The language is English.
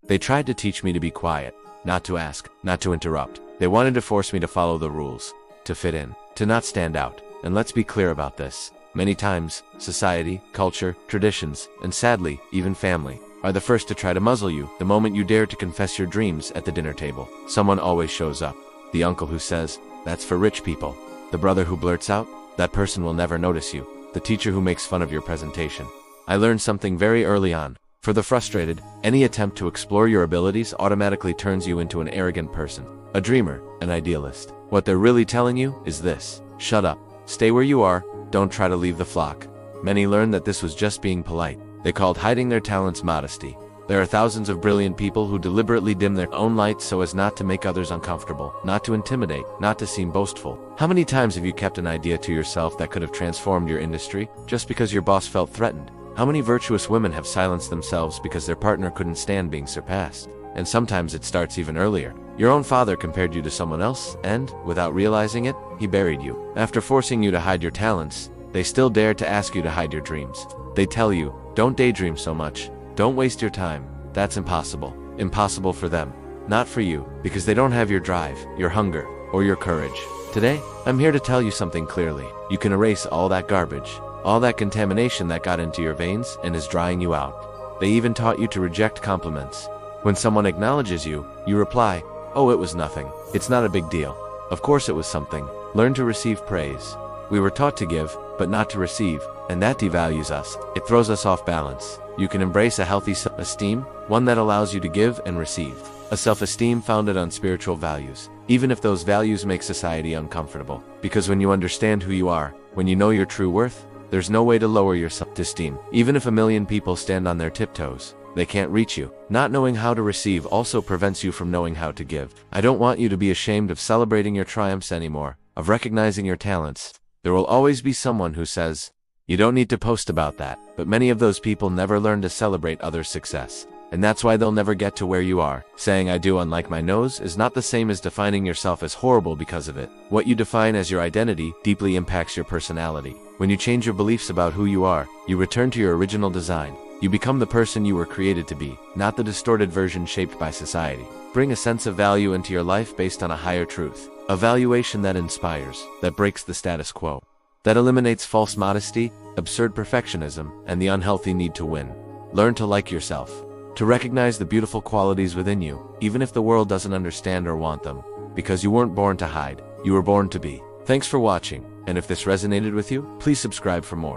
They tried to teach me to be quiet, not to ask, not to interrupt. They wanted to force me to follow the rules, to fit in, to not stand out. And let's be clear about this. Many times, society, culture, traditions, and sadly, even family, are the first to try to muzzle you the moment you dare to confess your dreams at the dinner table. Someone always shows up. The uncle who says, "That's for rich people." The brother who blurts out, "That person will never notice you." The teacher who makes fun of your presentation. I learned something very early on. For the frustrated, any attempt to explore your abilities automatically turns you into an arrogant person, a dreamer, an idealist. What they're really telling you is this: shut up, stay where you are, don't try to leave the flock. Many learned that this was just being polite. They called hiding their talents modesty. There are thousands of brilliant people who deliberately dim their own light so as not to make others uncomfortable, not to intimidate, not to seem boastful. How many times have you kept an idea to yourself that could have transformed your industry just because your boss felt threatened? How many virtuous women have silenced themselves because their partner couldn't stand being surpassed? And sometimes it starts even earlier. Your own father compared you to someone else, and, without realizing it, he buried you. After forcing you to hide your talents, they still dare to ask you to hide your dreams. They tell you, don't daydream so much. Don't waste your time. That's impossible. Impossible for them. Not for you, because they don't have your drive, your hunger, or your courage. Today, I'm here to tell you something clearly. You can erase all that garbage, all that contamination that got into your veins and is drying you out. They even taught you to reject compliments. When someone acknowledges you, you reply, "Oh, it was nothing. It's not a big deal." Of course it was something. Learn to receive praise. We were taught to give, but not to receive, and that devalues us. It throws us off balance. You can embrace a healthy self-esteem, one that allows you to give and receive. A self-esteem founded on spiritual values, even if those values make society uncomfortable. Because when you understand who you are, when you know your true worth, there's no way to lower your self-esteem. Even if a million people stand on their tiptoes, they can't reach you. Not knowing how to receive also prevents you from knowing how to give. I don't want you to be ashamed of celebrating your triumphs anymore, of recognizing your talents. There will always be someone who says, "You don't need to post about that," but many of those people never learn to celebrate others' success. And that's why they'll never get to where you are. Saying "I do unlike my nose" is not the same as defining yourself as horrible because of it. What you define as your identity deeply impacts your personality. When you change your beliefs about who you are, you return to your original design. You become the person you were created to be, not the distorted version shaped by society. Bring a sense of value into your life based on a higher truth. A valuation that inspires, that breaks the status quo, that eliminates false modesty, absurd perfectionism, and the unhealthy need to win. Learn to like yourself, to recognize the beautiful qualities within you, even if the world doesn't understand or want them, because you weren't born to hide, you were born to be. Thanks for watching, and if this resonated with you, please subscribe for more.